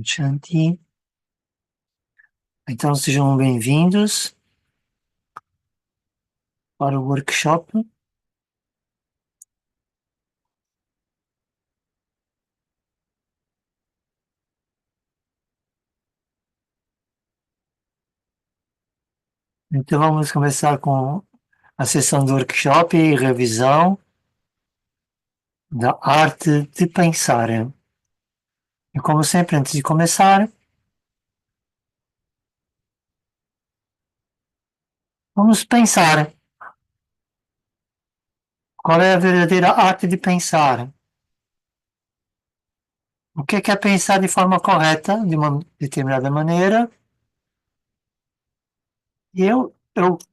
Shanti. Então sejam bem-vindos para o workshop. Então vamos começar com a sessão do workshop e revisão da arte de pensar. E como sempre, antes de começar, vamos pensar qual é a verdadeira arte de pensar. O que é pensar de forma correta, de uma determinada maneira? E eu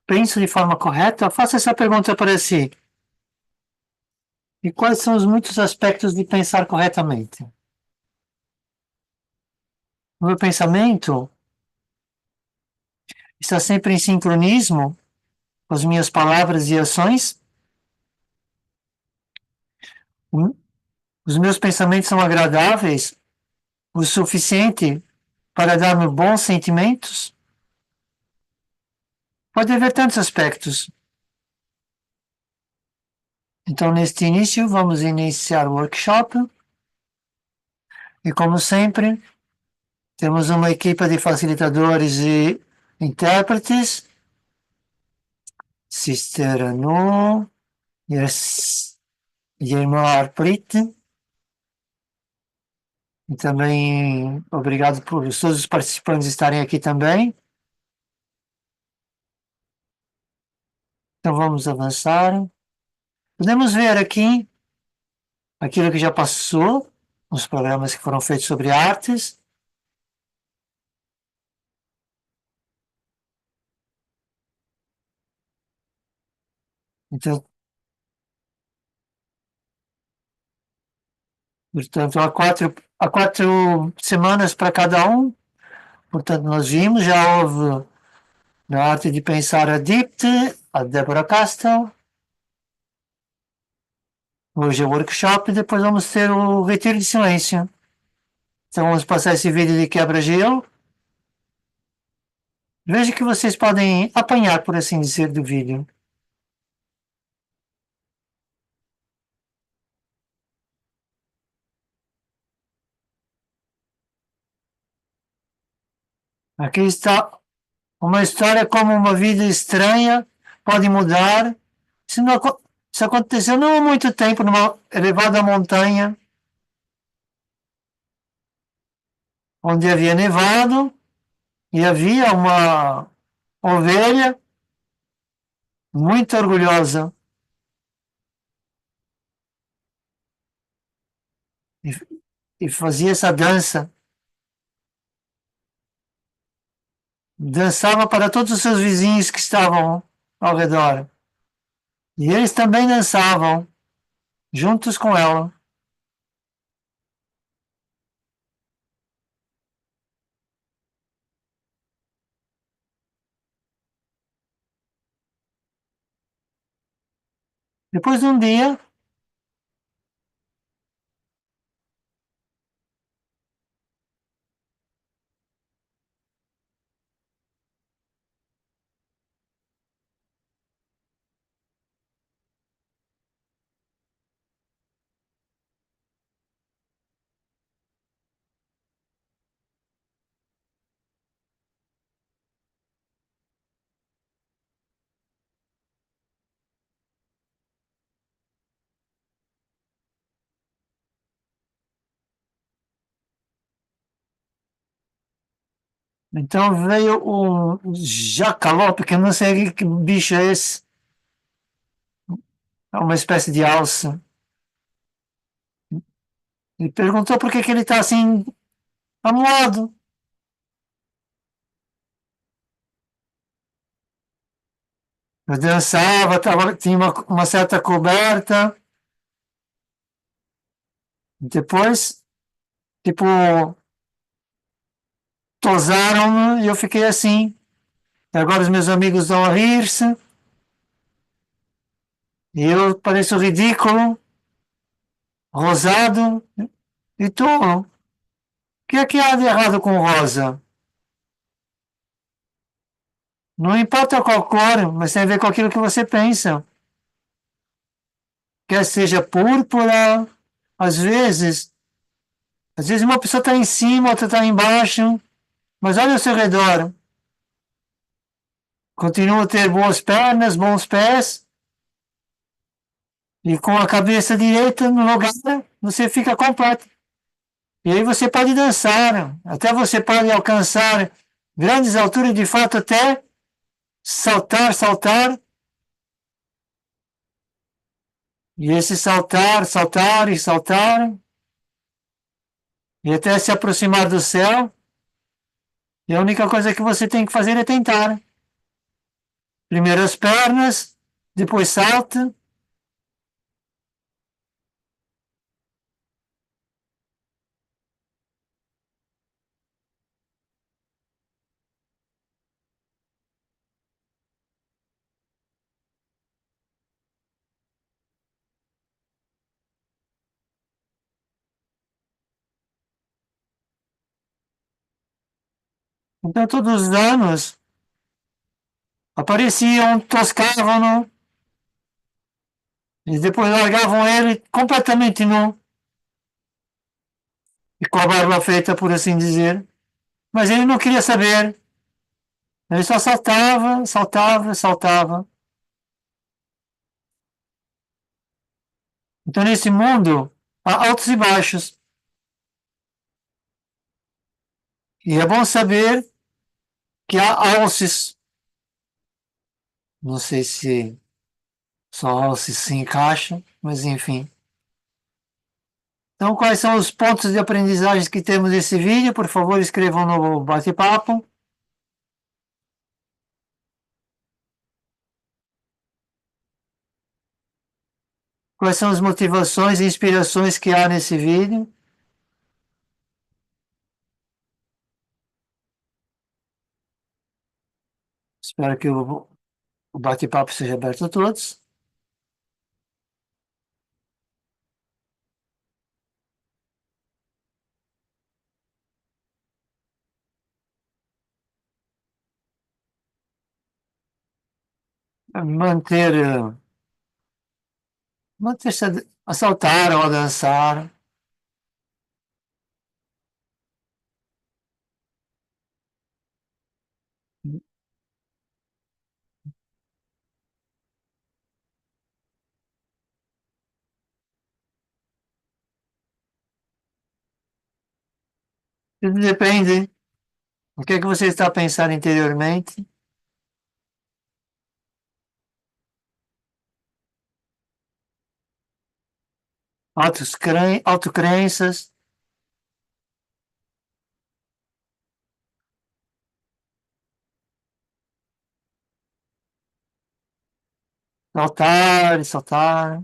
penso de forma correta, eu faço essa pergunta para si. E quais são os muitos aspectos de pensar corretamente? O meu pensamento está sempre em sincronismo com as minhas palavras e ações. Os meus pensamentos são agradáveis o suficiente para dar-me bons sentimentos. Pode haver tantos aspectos. Então, neste início, vamos iniciar o workshop. E, como sempre, temos uma equipa de facilitadores e intérpretes. Sister Anu, Irmã Arprit. E também obrigado por todos os participantes estarem aqui também. Então vamos avançar. Podemos ver aqui aquilo que já passou, os programas que foram feitos sobre artes. Então, portanto, há quatro semanas para cada um. Portanto, nós vimos, já houve na arte de pensar a Dipte, a Deborah Castle. Hoje é o workshop e depois vamos ter o retiro de silêncio. Então vamos passar esse vídeo de quebra-gelo. Veja que vocês podem apanhar, por assim dizer, do vídeo. Aqui está uma história como uma vida estranha pode mudar. Isso, não, isso aconteceu não há muito tempo, numa elevada montanha, onde havia nevado e havia uma ovelha muito orgulhosa e, e fazia essa dança. Dançava para todos os seus vizinhos que estavam ao redor. E eles também dançavam juntos com ela. Depois de um dia, então veio um jacalope, que eu não sei que bicho é esse, é uma espécie de alça. E perguntou por que ele está assim, amuado. Eu dançava, tinha uma certa coberta. Depois, tipo, tosaram-me e eu fiquei assim. E agora os meus amigos estão a rir-se. E eu pareço ridículo, rosado e tolo. que há de errado com rosa? Não importa qual cor, mas tem a ver com aquilo que você pensa. Quer seja púrpura, às vezes, às vezes uma pessoa está em cima, outra está embaixo, mas olha ao seu redor. Continua a ter boas pernas, bons pés, e com a cabeça direita no lugar, você fica completo. E aí você pode dançar, até você pode alcançar grandes alturas, de fato, até saltar, saltar, e esse saltar, saltar e saltar, e até se aproximar do céu, e a única coisa que você tem que fazer é tentar. Primeiro as pernas, depois salta. Então, todos os anos apareciam, toscavam-no, e depois largavam ele completamente nu, e com a barba feita, por assim dizer. Mas ele não queria saber, ele só saltava, saltava, saltava. Então, nesse mundo, há altos e baixos. E é bom saber que há alces. Não sei se só alces se encaixa, mas enfim. Então, quais são os pontos de aprendizagem que temos nesse vídeo? Por favor, escrevam no bate-papo. Quais são as motivações e inspirações que há nesse vídeo? Espero que o bate-papo seja aberto a todos. Manter, manter-se a saltar ou a dançar. Tudo depende. O que é que você está pensando interiormente? Autocrenças, saltar e saltar.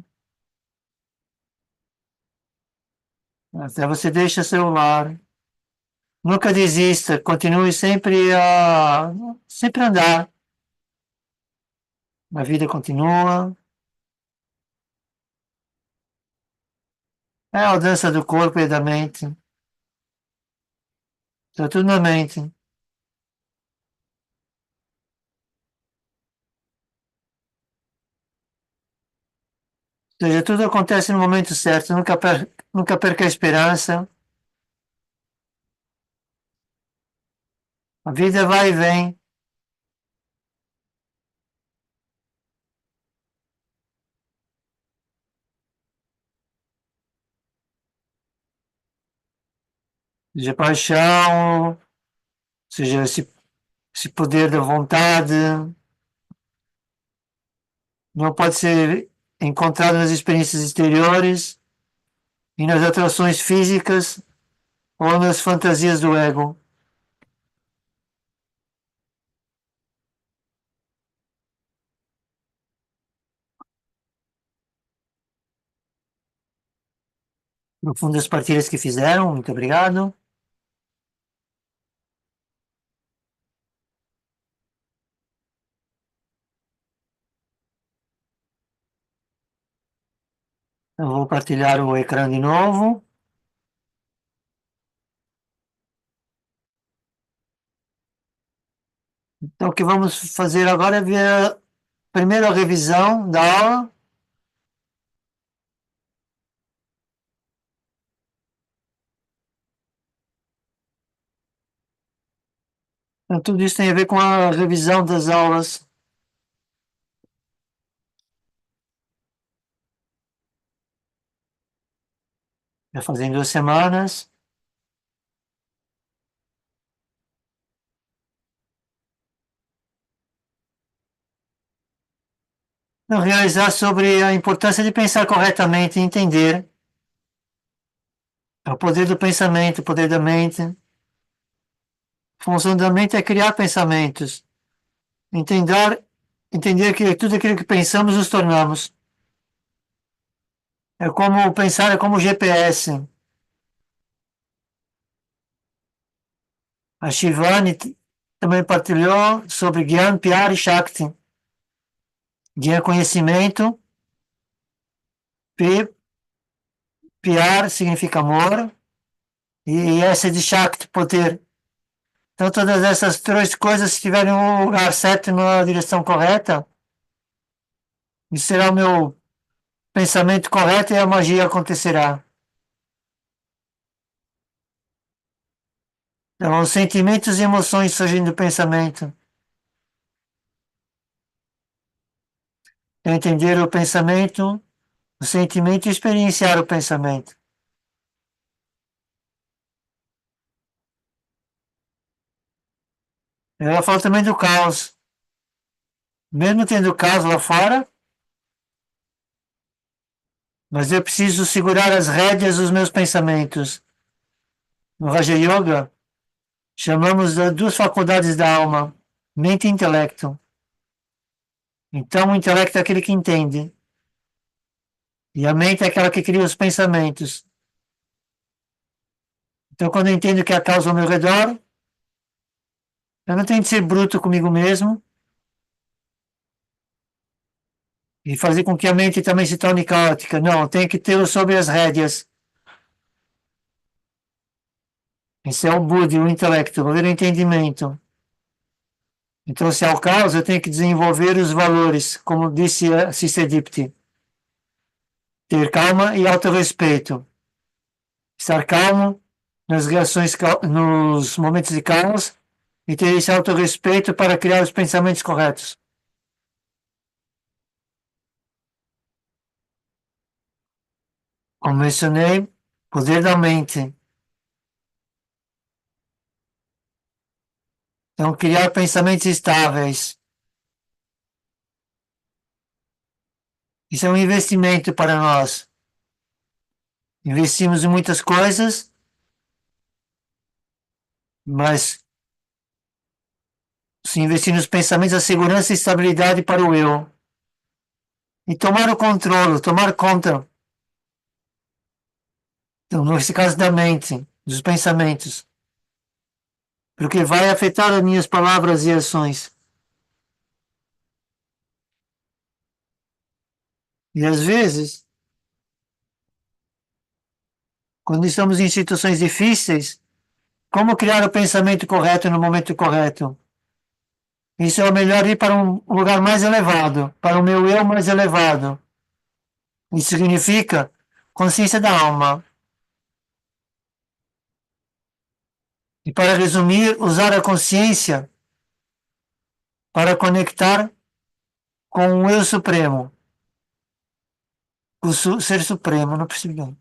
Até você deixa o celular. Nunca desista, continue sempre a andar. A vida continua. É a dança do corpo e da mente. Está tudo na mente. Ou seja, tudo acontece no momento certo. Nunca perca a esperança. A vida vai e vem. Seja paixão, seja esse poder da vontade. Não pode ser encontrado nas experiências exteriores e nas atrações físicas ou nas fantasias do ego. Profundas partilhas que fizeram, muito obrigado. Eu vou partilhar o ecrã de novo. Então, o que vamos fazer agora é ver primeiro a revisão da aula. Então, tudo isso tem a ver com a revisão das aulas. Já fazem 2 semanas. Então, realizar sobre a importância de pensar corretamente e entender o poder do pensamento, o poder da mente. A função da mente é criar pensamentos. Entender que tudo aquilo que pensamos nos tornamos. É como pensar, é como o GPS. A Shivani também partilhou sobre Gyan, Pyar e Shakti. Gyan, conhecimento, Pyar significa amor, e S de Shakti, poder. Então, todas essas três coisas, se estiverem no lugar certo, na direção correta, isso será o meu pensamento correto e a magia acontecerá. Então, os sentimentos e emoções surgem do pensamento. É entender o pensamento, o sentimento e experienciar o pensamento. Ela fala também do caos. Mesmo tendo caos lá fora, mas eu preciso segurar as rédeas dos meus pensamentos. No Raja Yoga, chamamos de duas faculdades da alma, mente e intelecto. Então, o intelecto é aquele que entende, e a mente é aquela que cria os pensamentos. Então, quando eu entendo que há causa ao meu redor, eu não tenho de ser bruto comigo mesmo e fazer com que a mente também se torne caótica. Não, eu tenho que tê-lo sob as rédeas. Esse é o Buddha, o intelecto, o ver o entendimento. Então, se há o caos, eu tenho que desenvolver os valores, como disse a Sister Dipti. Ter calma e autorrespeito. Estar calmo nas reações, nos momentos de caos e ter esse autorrespeito para criar os pensamentos corretos. Como mencionei, poder da mente. Então, criar pensamentos estáveis. Isso é um investimento para nós. Investimos em muitas coisas, mas se investir nos pensamentos, a segurança e estabilidade para o eu. E tomar o controle, tomar conta. Então, nesse caso da mente, dos pensamentos. Porque vai afetar as minhas palavras e ações. E às vezes, quando estamos em situações difíceis, como criar o pensamento correto no momento correto? Isso é o melhor ir para um lugar mais elevado, para o meu eu mais elevado. Isso significa consciência da alma. E para resumir, usar a consciência para conectar com o eu supremo, o ser supremo, não percebi bem.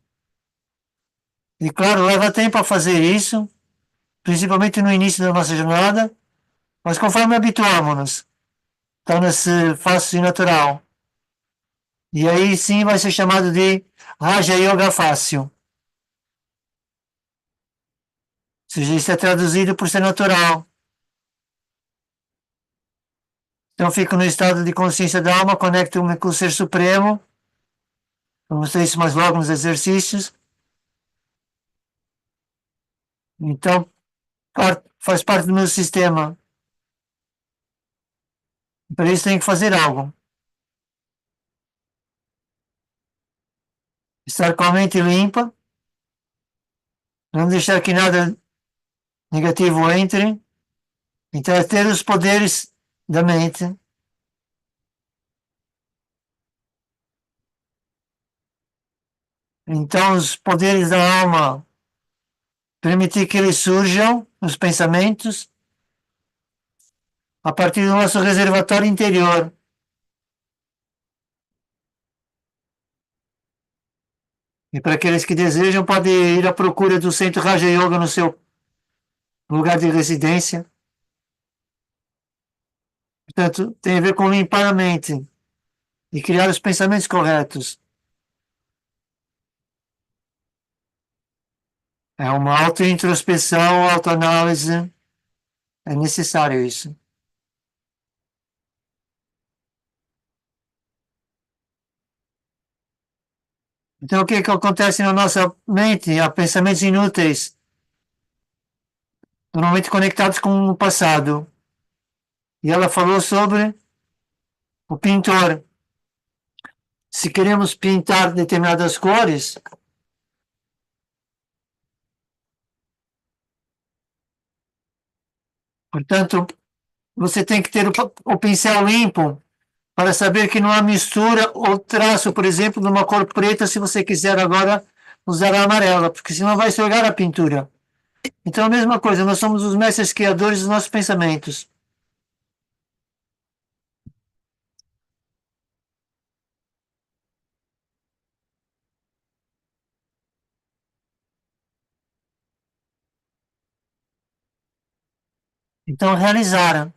E claro, leva tempo a fazer isso, principalmente no início da nossa jornada, mas conforme habituamos-nos, torna-se fácil e natural. E aí sim vai ser chamado de Raja Yoga Fácil. Ou seja, isso é traduzido por ser natural. Então fico no estado de consciência da alma, conecto-me com o Ser Supremo. Vamos ter isso mais logo nos exercícios. Então, faz parte do meu sistema. Para isso tenho que fazer algo. Estar com a mente limpa, não deixar que nada negativo entre. Então, é ter os poderes da mente. Então, os poderes da alma, permitir que eles surjam, os pensamentos, a partir do nosso reservatório interior. E para aqueles que desejam, podem ir à procura do Centro Raja Yoga no seu lugar de residência. Portanto, tem a ver com limpar a mente e criar os pensamentos corretos. É uma auto-introspeção, autoanálise. É necessário isso. Então, o que é que acontece na nossa mente? Há pensamentos inúteis, normalmente conectados com o passado. E ela falou sobre o pintor. Se queremos pintar determinadas cores, portanto, você tem que ter o pincel limpo para saber que não há mistura ou traço, por exemplo, de uma cor preta, se você quiser agora usar a amarela, porque senão vai estragar a pintura. Então, a mesma coisa, nós somos os mestres criadores dos nossos pensamentos. Então, realizar,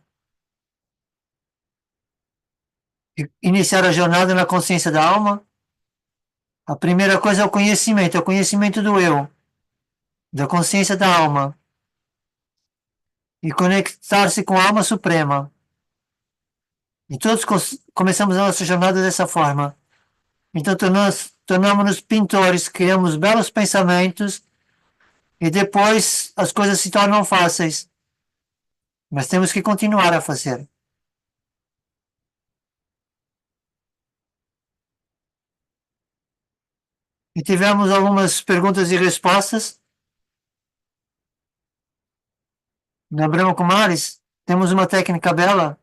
iniciar a jornada na consciência da alma, a primeira coisa é o conhecimento do eu, da consciência da alma, e conectar-se com a alma suprema. E todos começamos a nossa jornada dessa forma. Então, tornamos-nos pintores, criamos belos pensamentos, e depois as coisas se tornam fáceis. Mas temos que continuar a fazer. E tivemos algumas perguntas e respostas. Na Brahma Kumaris, temos uma técnica bela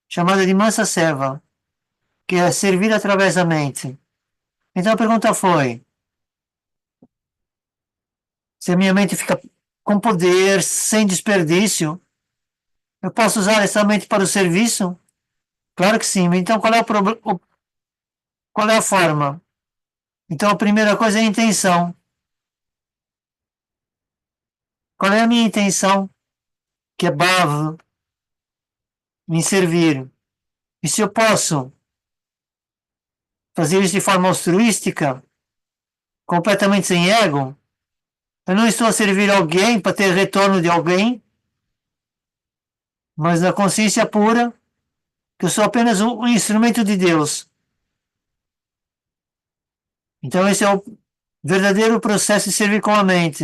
chamada de Mansa Seva, que é servir através da mente. Então a pergunta foi: se a minha mente fica com poder, sem desperdício, eu posso usar essa mente para o serviço? Claro que sim. Então qual é a forma? Então a primeira coisa é a intenção. Qual é a minha intenção? Que é bhava, me servir. E se eu posso fazer isso de forma altruística, completamente sem ego, eu não estou a servir alguém para ter retorno de alguém, mas na consciência pura, que eu sou apenas um instrumento de Deus. Então esse é o verdadeiro processo de servir com a mente.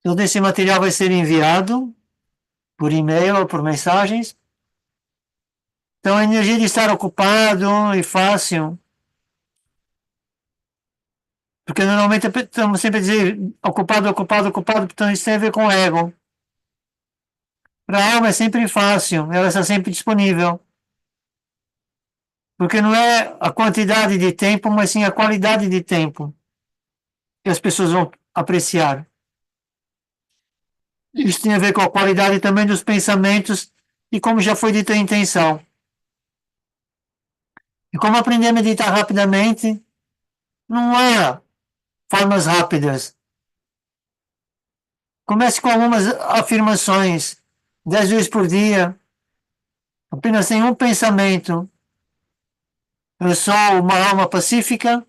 Todo esse material vai ser enviado por e-mail ou por mensagens. Então a energia de estar ocupado e fácil, porque normalmente estamos sempre a dizer ocupado, ocupado, ocupado, então isso tem a ver com o ego. Para a alma é sempre fácil, ela está sempre disponível. Porque não é a quantidade de tempo, mas sim a qualidade de tempo que as pessoas vão apreciar. Isso tem a ver com a qualidade também dos pensamentos e, como já foi dito, a intenção. E como aprender a meditar rapidamente, não há formas rápidas. Comece com algumas afirmações, 10 vezes por dia, apenas tem um pensamento. Eu sou uma alma pacífica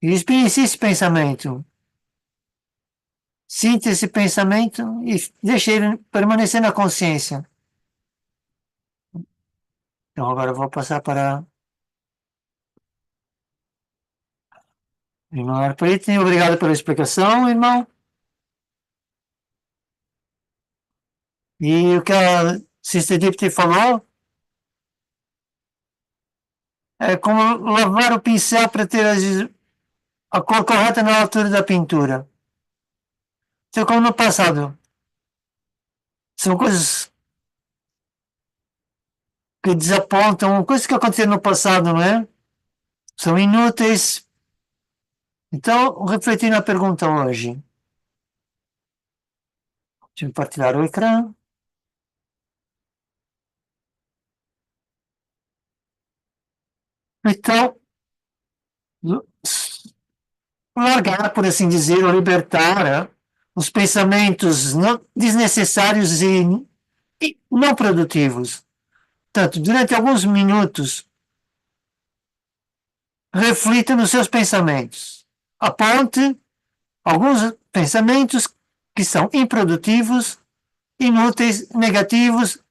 e experiencie esse pensamento. Sinta esse pensamento e deixe ele permanecer na consciência. Então agora eu vou passar para o irmão Arpretin. Obrigado pela explicação, irmão. E o que a Sister Dipti falou é como lavar o pincel para ter a cor correta na altura da pintura. Então, como no passado, são coisas que desapontam, coisas que aconteceram no passado, não é? São inúteis. Então, refletindo na pergunta hoje, deixa eu partilhar o ecrã. Então, largar, por assim dizer, ou libertar os pensamentos desnecessários e não produtivos. Portanto, durante alguns minutos, reflita nos seus pensamentos. Aponte alguns pensamentos que são improdutivos, inúteis, negativos,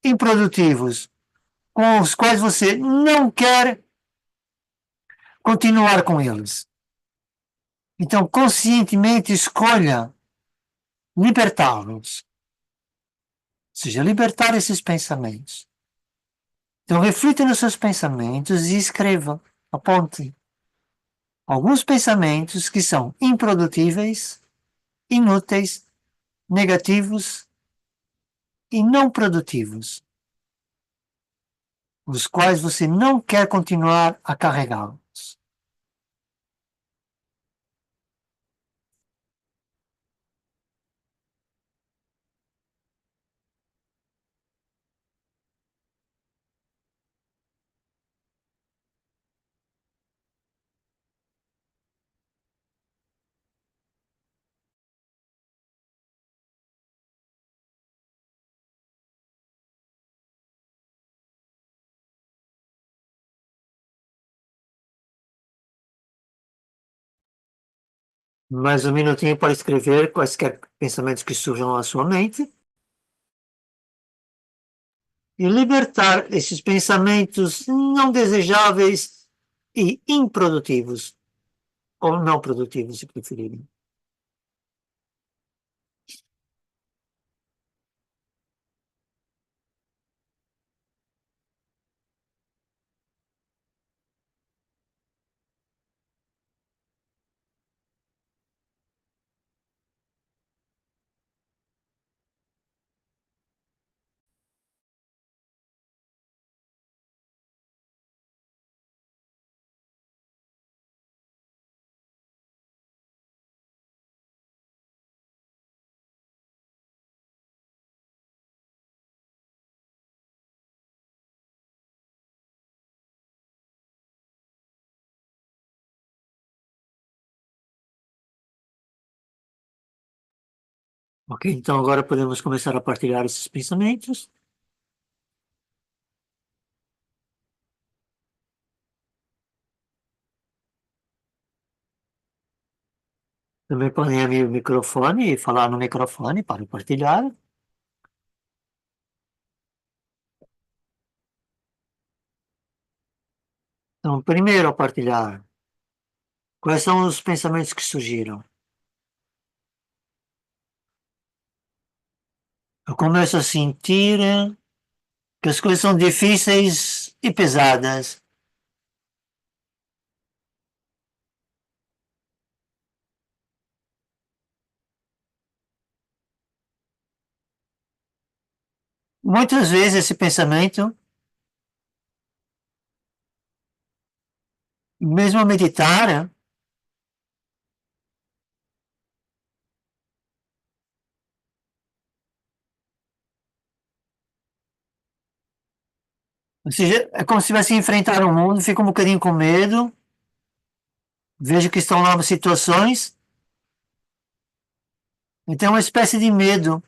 improdutivos, com os quais você não quer continuar com eles. Então, conscientemente escolha libertá-los, ou seja, libertar esses pensamentos. Então, reflita nos seus pensamentos e escreva, aponte alguns pensamentos que são improdutíveis, inúteis, negativos e não produtivos, os quais você não quer continuar a carregá-los. Mais um minutinho para escrever quaisquer pensamentos que surjam à sua mente e libertar esses pensamentos não desejáveis e improdutivos, ou não produtivos, se preferirem. Ok, então agora podemos começar a partilhar esses pensamentos. Também podem abrir o microfone e falar no microfone para partilhar. Então, primeiro a partilhar, quais são os pensamentos que surgiram? Eu começo a sentir que as coisas são difíceis e pesadas. Muitas vezes esse pensamento, mesmo a meditar, ou seja, é como se tivesse enfrentar o mundo, fica um bocadinho com medo, vejo que estão novas situações, então é uma espécie de medo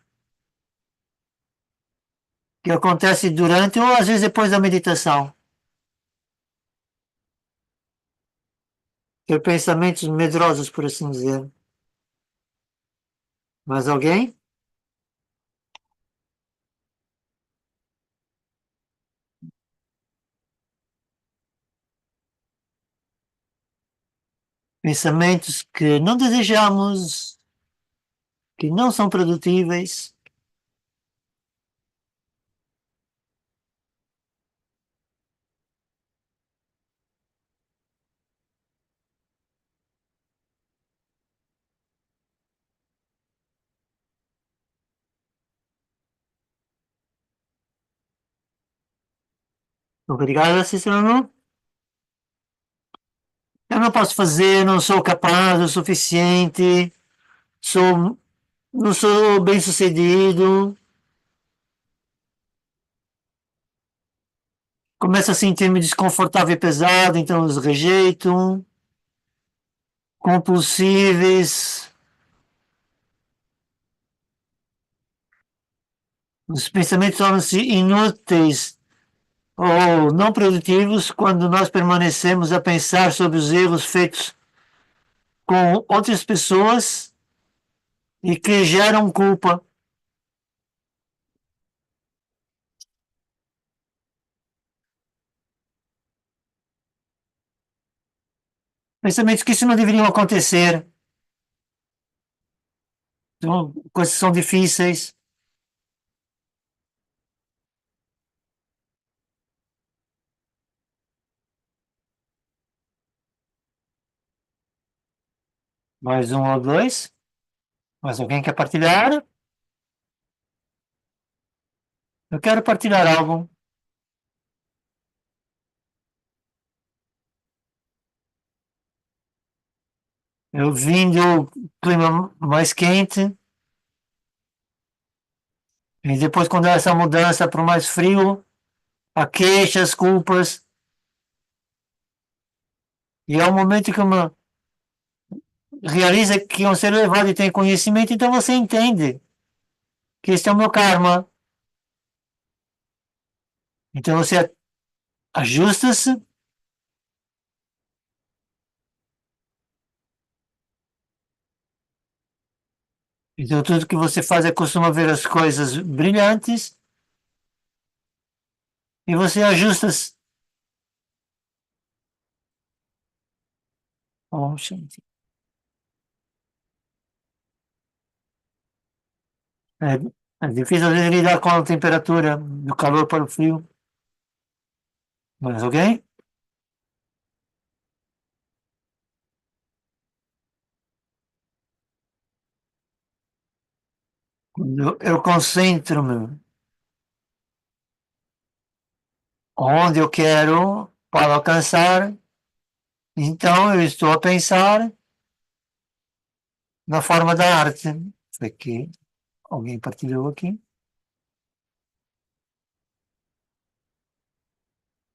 que acontece durante ou às vezes depois da meditação. Ter pensamentos medrosos, por assim dizer. Mais alguém? Pensamentos que não desejamos, que não são produtíveis. Obrigado, Cícero. Eu não posso fazer, não sou capaz o suficiente, sou, não sou bem-sucedido, começo a sentir-me desconfortável e pesado, então os rejeito, compulsíveis, os pensamentos tornam-se inúteis ou não produtivos quando nós permanecemos a pensar sobre os erros feitos com outras pessoas e que geram culpa. Pensamentos que isso não deveriam acontecer, são coisas que são difíceis. Mais um ou dois. Mais alguém quer partilhar? Eu quero partilhar algo. Eu vim do clima mais quente e depois, quando há essa mudança para o mais frio, há queixas, culpas. E é o momento que me realiza que é um ser elevado e tem conhecimento, então você entende que este é o meu karma. Então você ajusta-se. Então tudo que você faz é costuma ver as coisas brilhantes e você ajusta-se. Oh, gente. É difícil às vezes lidar com a temperatura, do calor para o frio, mas ok? Quando eu concentro-me onde eu quero para alcançar, então eu estou a pensar na forma da arte. Foi que alguém partilhou aqui.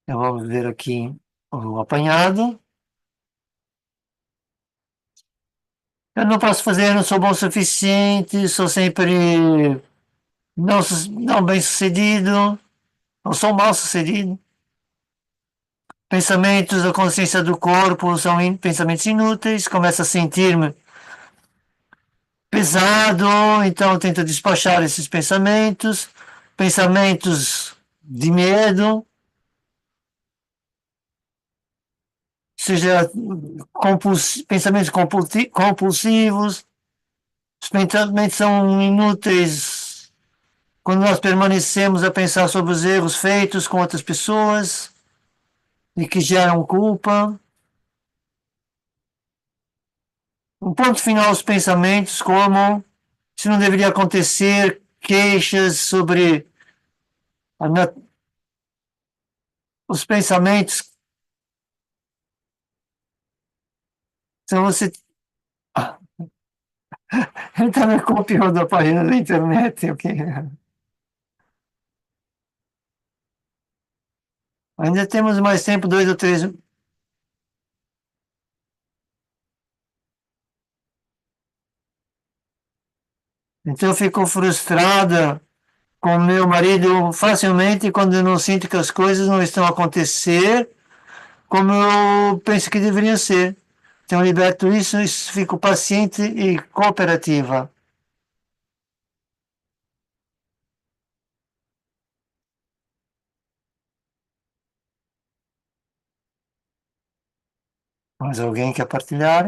Eu vou ver aqui o apanhado. Eu não posso fazer, não sou bom o suficiente, sou sempre não bem sucedido, não sou mal sucedido. Pensamentos da consciência do corpo são pensamentos inúteis, começo a sentir-me pesado, então eu tento despachar esses pensamentos, pensamentos de medo, seja pensamentos compulsivos, os pensamentos são inúteis quando nós permanecemos a pensar sobre os erros feitos com outras pessoas e que geram culpa. Um ponto final aos pensamentos, como se não deveria acontecer, queixas sobre os pensamentos. Então você está me copiando da página da internet, ok? Ainda temos mais tempo, dois ou três. Então eu fico frustrada com meu marido facilmente quando eu não sinto que as coisas não estão a acontecer como eu penso que deveriam ser. Então eu liberto isso e fico paciente e cooperativa. Mas alguém quer partilhar?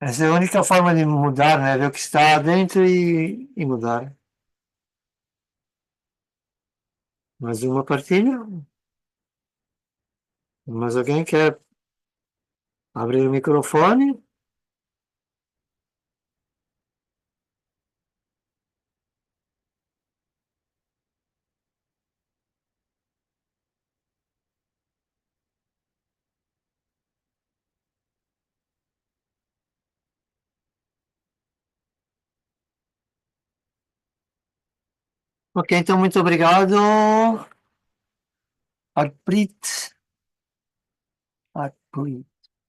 Essa é a única forma de mudar, né? Ver o que está dentro e mudar. Mais uma partilha? Mas alguém quer abrir o microfone? Ok, então muito obrigado, Arprit. Arprit,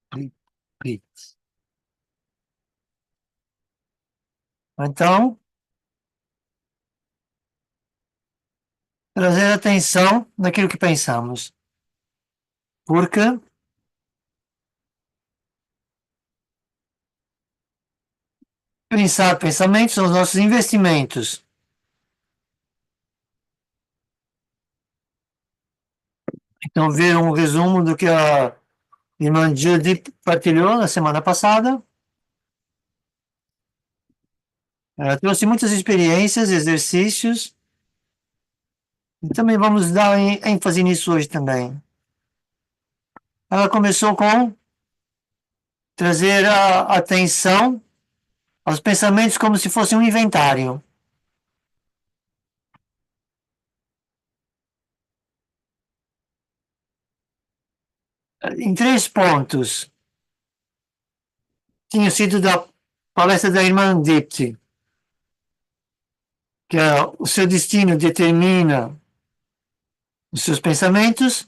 Prit, Prit. Então, trazer atenção naquilo que pensamos. Porque pensar pensamentos são os nossos investimentos. Então, ver um resumo do que a irmã Judy partilhou na semana passada. Ela trouxe muitas experiências, exercícios, e também vamos dar ênfase nisso hoje também. Ela começou com trazer a atenção aos pensamentos como se fosse um inventário. Em três pontos. Tinha sido da palestra da irmã Dipti, que é, o seu destino determina os seus pensamentos.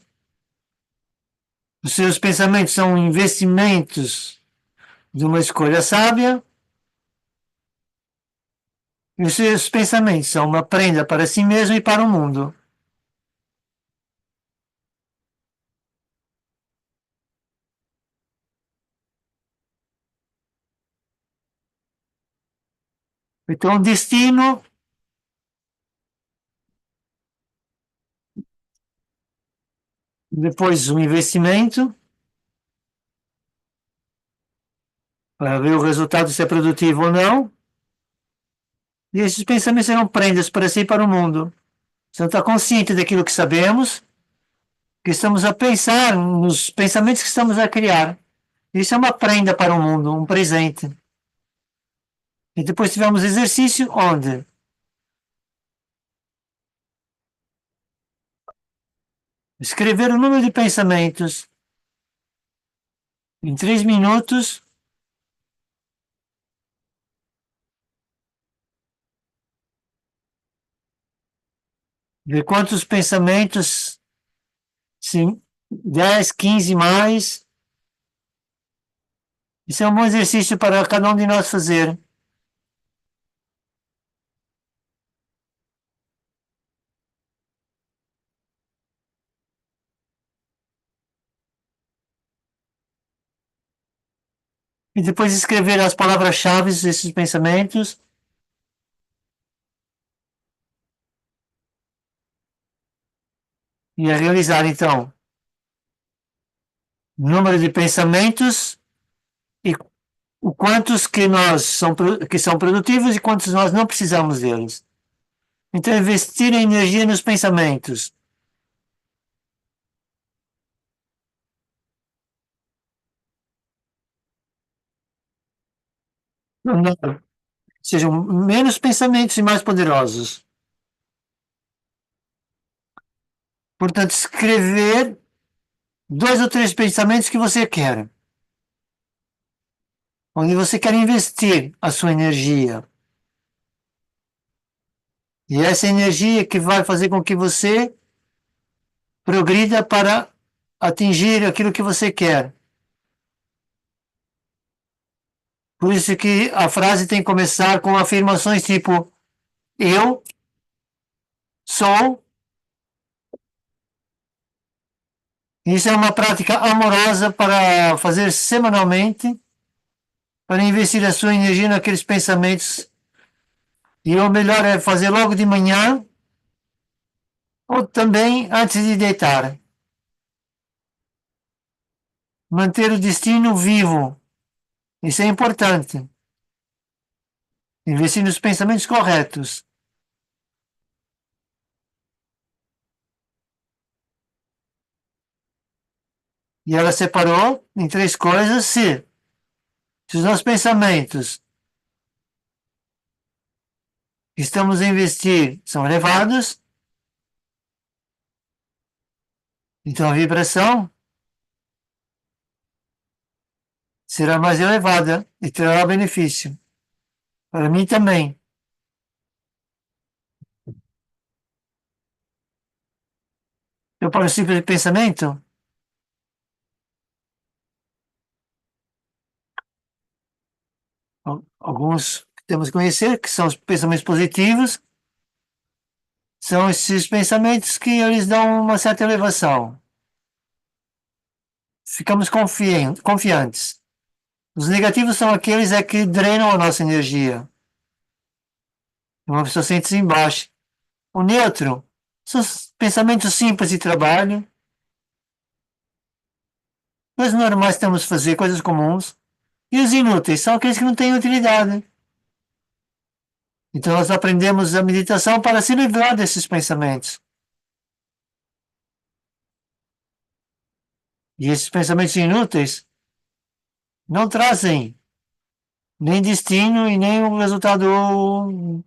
Os seus pensamentos são investimentos de uma escolha sábia. E os seus pensamentos são uma prenda para si mesmo e para o mundo. Então, o destino, depois o investimento, para ver o resultado se é produtivo ou não. E esses pensamentos serão prendas para si e para o mundo. Você não está consciente daquilo que sabemos, que estamos a pensar nos pensamentos que estamos a criar. Isso é uma prenda para o mundo, um presente. E depois tivemos exercício onde escrever o número de pensamentos em 3 minutos, ver quantos pensamentos, sim, 10, 15 mais. Isso é um bom exercício para cada um de nós fazer. E depois escrever as palavras-chave desses pensamentos e a realizar, então, número de pensamentos e o quantos que nós que são produtivos e quantos nós não precisamos deles. Então, investir a energia nos pensamentos. Não, sejam menos pensamentos e mais poderosos. Portanto, escrever 2 ou 3 pensamentos que você quer, onde você quer investir a sua energia. E essa energia que vai fazer com que você progrida para atingir aquilo que você quer. Por isso que a frase tem que começar com afirmações tipo eu sou. Isso é uma prática amorosa para fazer semanalmente, para investir a sua energia naqueles pensamentos. E o melhor é fazer logo de manhã ou também antes de deitar. Manter o destino vivo. Isso é importante. Investir nos pensamentos corretos. E ela separou em três coisas. Se os nossos pensamentos que estamos a investir são elevados, então a vibração será mais elevada e terá benefício. Para mim também. Eu, para o simples pensamento, alguns que temos que conhecer, que são os pensamentos positivos, são esses pensamentos que eles dão uma certa elevação. Ficamos confiantes. Os negativos são aqueles que drenam a nossa energia. Uma pessoa sente-se embaixo. O neutro são os pensamentos simples de trabalho, coisas normais que temos que fazer, coisas comuns. E os inúteis são aqueles que não têm utilidade. Então nós aprendemos a meditação para se livrar desses pensamentos. E esses pensamentos inúteis não trazem nem destino e nem um resultado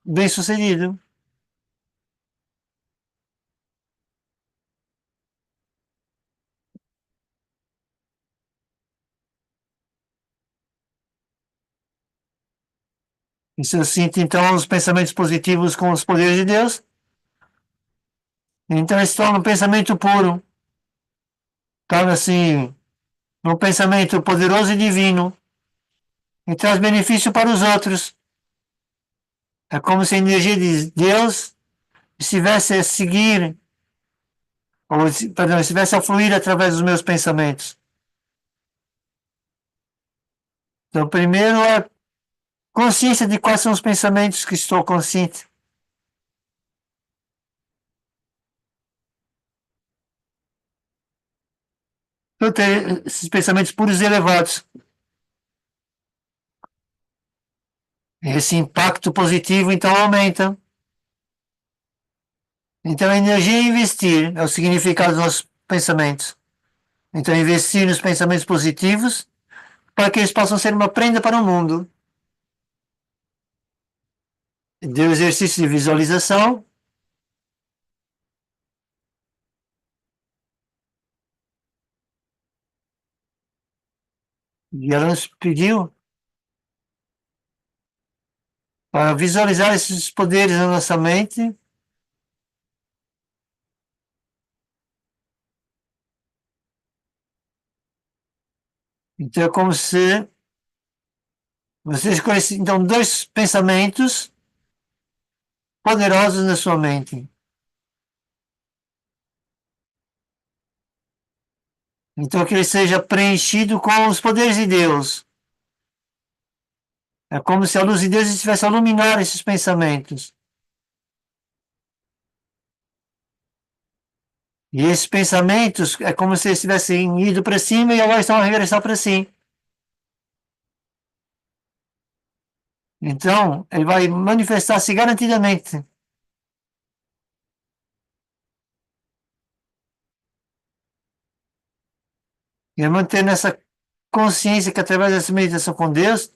bem sucedido. E se eu sinto então os pensamentos positivos com os poderes de Deus, então eles tornam um pensamento puro, torna-se um pensamento poderoso e divino e traz benefício para os outros. É como se a energia de Deus estivesse a seguir, ou perdão, estivesse a fluir através dos meus pensamentos. Então, primeiro é consciência de quais são os pensamentos que estou consciente. Eu ter esses pensamentos puros e elevados. Esse impacto positivo, então, aumenta. Então, a energia é investir, é o significado dos nossos pensamentos. Então, investir nos pensamentos positivos para que eles possam ser uma prenda para o mundo. Deu exercício de visualização e ela nos pediu para visualizar esses poderes na nossa mente. Então, é como se você escolhesse, então, dois pensamentos poderosos na sua mente. Então, que ele seja preenchido com os poderes de Deus. É como se a luz de Deus estivesse a iluminar esses pensamentos. E esses pensamentos é como se eles tivessem ido para cima e agora estão a regressar para si. Então, ele vai manifestar-se garantidamente. E é manter nessa consciência que através dessa meditação com Deus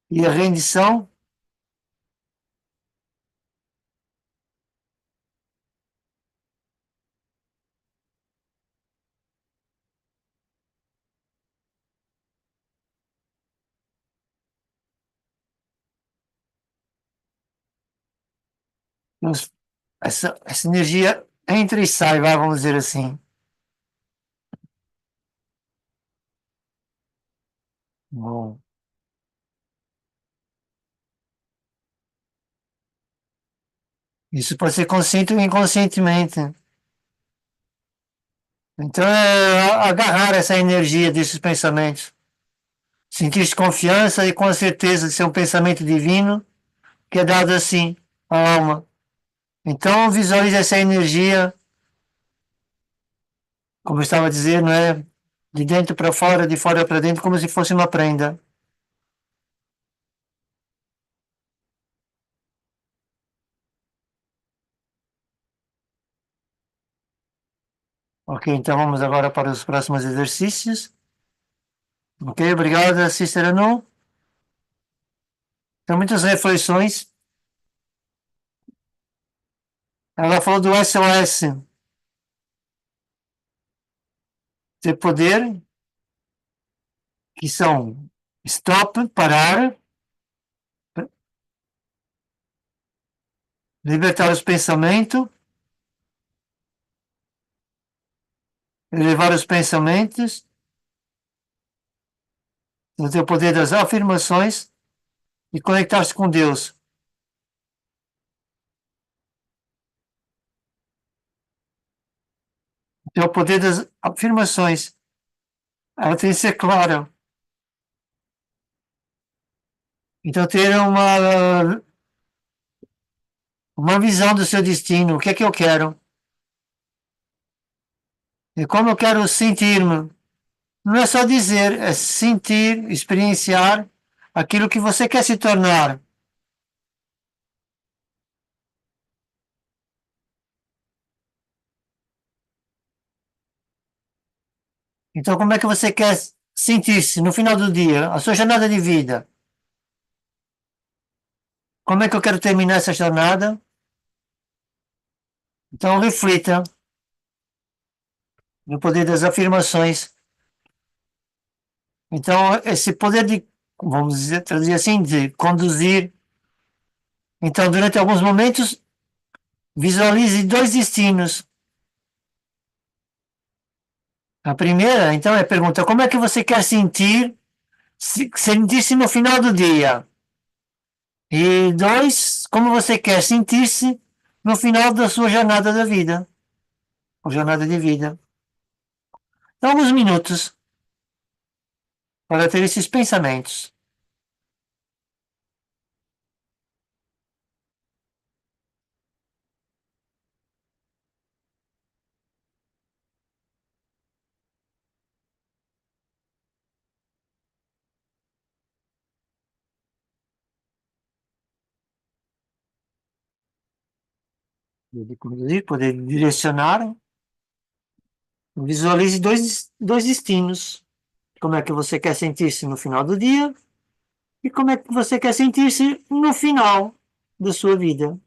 e a rendição, essa energia entra e sai, vamos dizer assim. Bom, isso pode ser consciente ou inconscientemente. Então, é agarrar essa energia desses pensamentos. Sentir confiança e com a certeza de ser um pensamento divino que é dado assim à alma. Então, visualize essa energia, como eu estava dizendo, né? De dentro para fora, de fora para dentro, como se fosse uma prenda. Ok, então vamos agora para os próximos exercícios. Ok, obrigado, Sister Anu. Então, muitas reflexões. Ela falou do SOS, ter poder, que são stop, parar, libertar os pensamentos, elevar os pensamentos, ter o poder das afirmações e conectar-se com Deus. Ter o poder das afirmações. Ela tem que ser clara. Então, ter uma visão do seu destino. O que é que eu quero? E como eu quero sentir-me. Não é só dizer, é sentir, experienciar aquilo que você quer se tornar. Então, como é que você quer sentir-se no final do dia, a sua jornada de vida? Como é que eu quero terminar essa jornada? Então, reflita no poder das afirmações. Então, esse poder de, vamos dizer, traduzir assim, de conduzir. Então, durante alguns momentos, visualize dois destinos. A primeira, então, é pergunta: como é que você quer sentir-se no final do dia? E dois, como você quer sentir-se no final da sua jornada da vida, ou jornada de vida. Então, alguns minutos para ter esses pensamentos. De conduzir, poder direcionar. Visualize dois destinos. Como é que você quer sentir-se no final do dia e como é que você quer sentir-se no final da sua vida.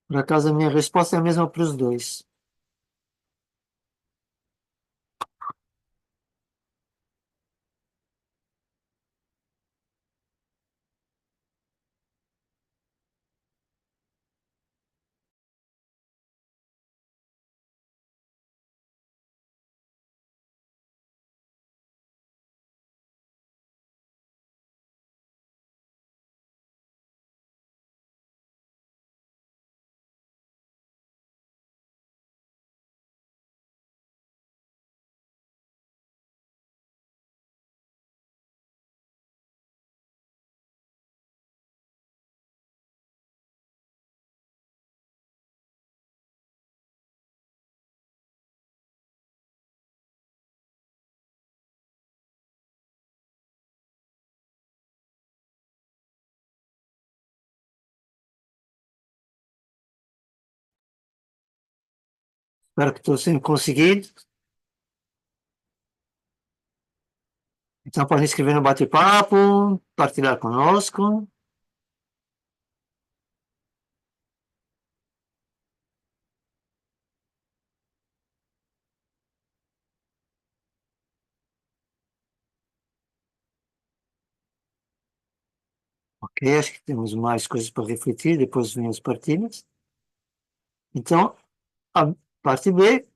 Por acaso, a minha resposta é a mesma para os dois. Espero que estou sendo conseguido. Então, pode escrever no bate-papo, partilhar conosco. Ok, acho que temos mais coisas para refletir, depois vem as partilhas. Então, a parte B.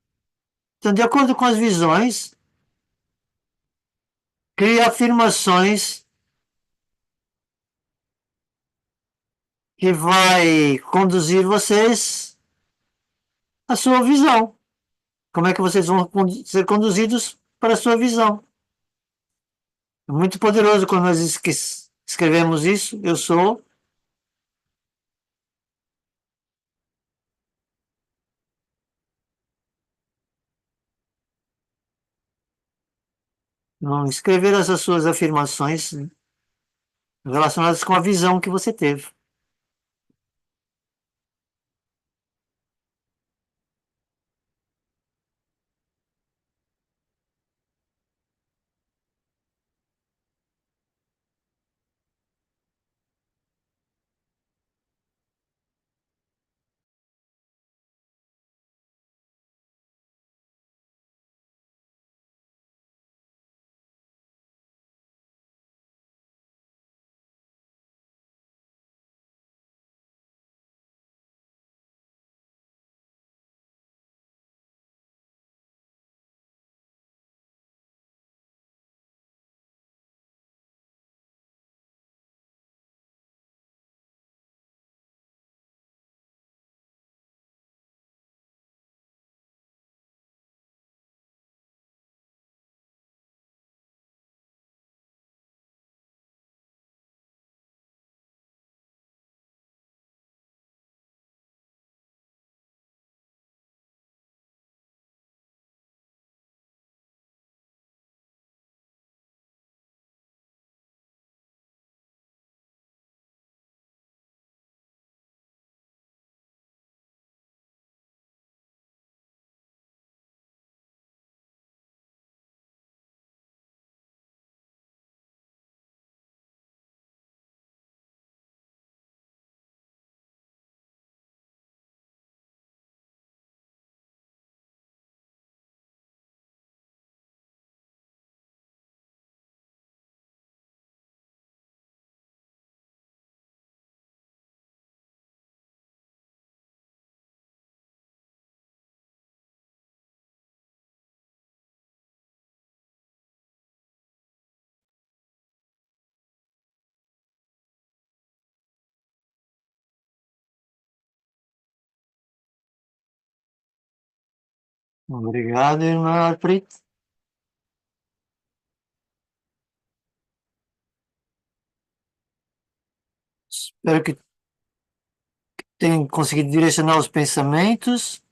Então, de acordo com as visões, crie afirmações que vai conduzir vocês à sua visão. Como é que vocês vão ser conduzidos para a sua visão? É muito poderoso quando nós escrevemos isso. Eu sou. Não escrever essas suas afirmações relacionadas com a visão que você teve. Obrigado, irmã Alfred. Espero que tenham conseguido direcionar os pensamentos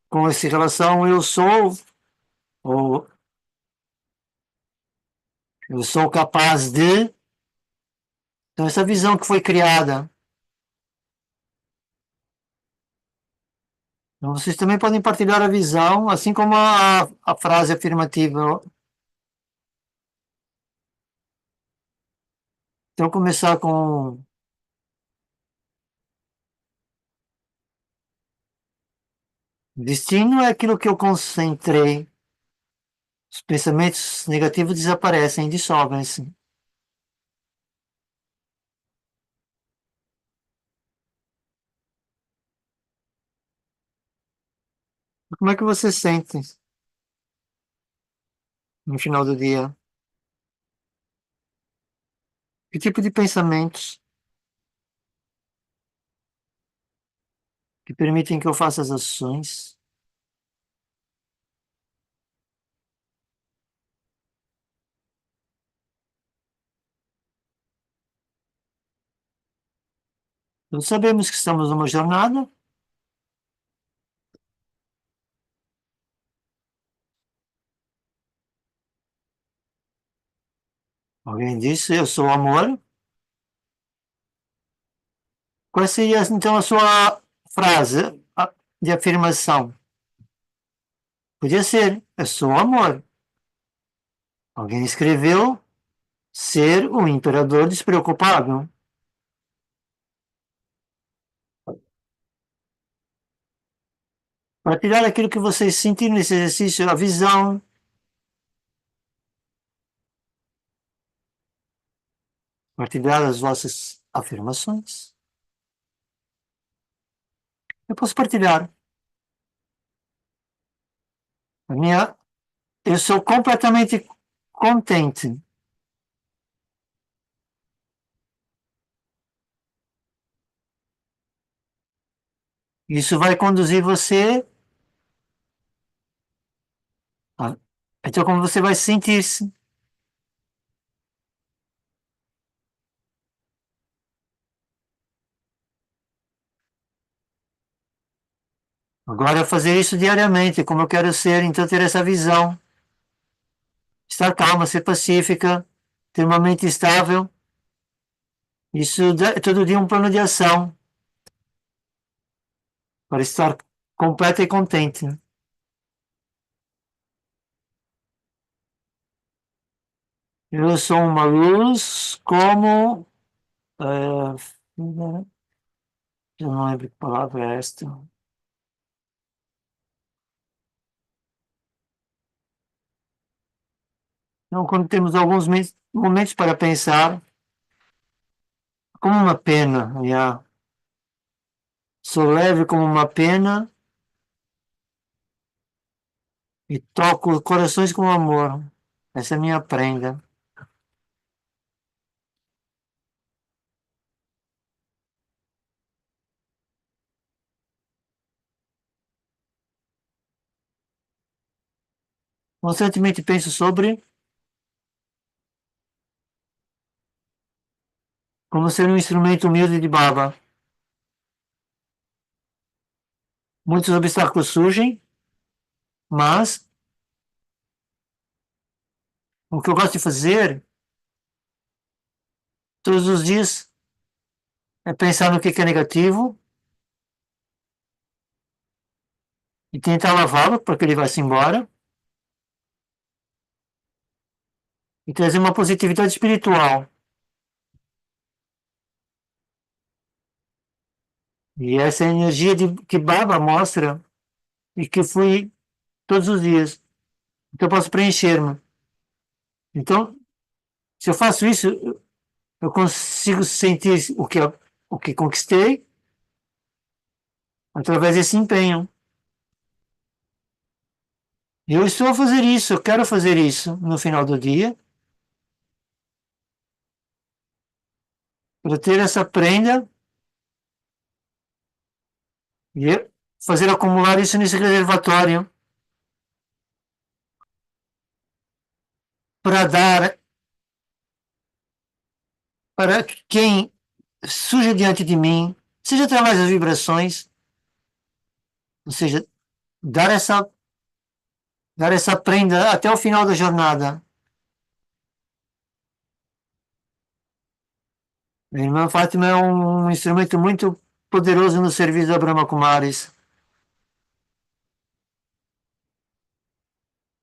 com essa relação eu sou, ou eu sou capaz de. Então, essa visão que foi criada. Então, vocês também podem partilhar a visão, assim como a frase afirmativa. Então, começar com destino é aquilo que eu concentrei. Os pensamentos negativos desaparecem, dissolvem-se. Como é que você sente no final do dia? Que tipo de pensamentos que permitem que eu faça as ações? Todos sabemos que estamos numa jornada. Alguém disse, eu sou amor. Qual seria então a sua frase de afirmação? Podia ser, eu sou amor. Alguém escreveu ser um imperador despreocupado. Partilhar aquilo que vocês sentiram nesse exercício, a visão, partilhar as vossas afirmações. Eu posso partilhar. Eu sou completamente contente. Isso vai conduzir você a, então como você vai sentir-se. Agora fazer isso diariamente, como eu quero ser, então ter essa visão, estar calma, ser pacífica, ter uma mente estável, É todo dia um plano de ação para estar completa e contente. Eu sou uma luz como. Eu não lembro que palavra é esta. Então, quando temos alguns momentos para pensar, como uma pena, yeah. Sou leve como uma pena e toco corações com amor. Essa é a minha prenda. Constantemente penso sobre como ser um instrumento humilde de Baba. Muitos obstáculos surgem, mas o que eu gosto de fazer todos os dias é pensar no que é negativo e tentar lavá-lo para que ele vá-se embora e trazer uma positividade espiritual. E essa é a energia que Baba mostra e que fui todos os dias. Então eu posso preencher-me. Então, se eu faço isso, eu consigo sentir o que conquistei através desse empenho. Eu estou a fazer isso, eu quero fazer isso no final do dia, para ter essa prenda e fazer acumular isso nesse reservatório, para dar para quem surge diante de mim, seja através das vibrações, ou seja, dar essa, dar essa prenda até o final da jornada. A irmã Fátima é um instrumento muito poderoso no serviço da Brahma Kumaris.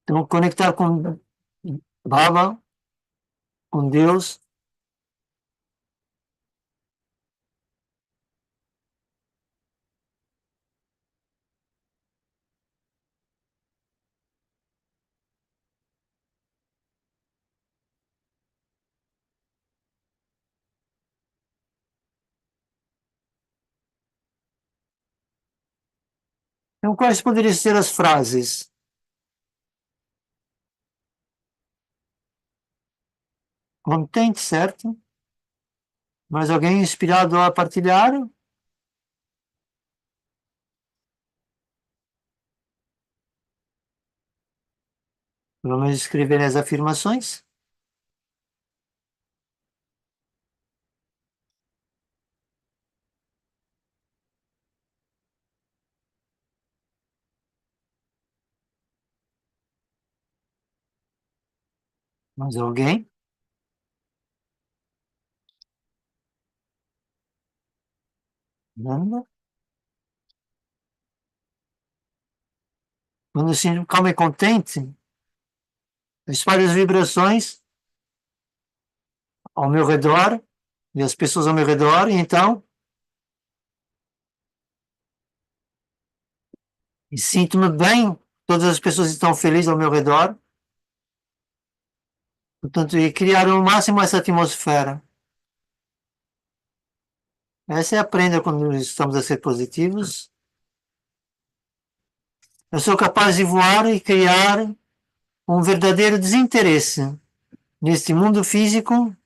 Então, conectar com Baba, com Deus. Então, quais poderiam ser as frases? Contente, certo? Mas alguém inspirado a partilhar? Vamos escrever as afirmações. Mais alguém? Não. Quando se calma e contente, espalho as vibrações ao meu redor e as pessoas ao meu redor, e então e sinto-me bem, todas as pessoas estão felizes ao meu redor, portanto, e criar ao máximo essa atmosfera. Essa é a prenda quando estamos a ser positivos. Eu sou capaz de voar e criar um verdadeiro desinteresse neste mundo físico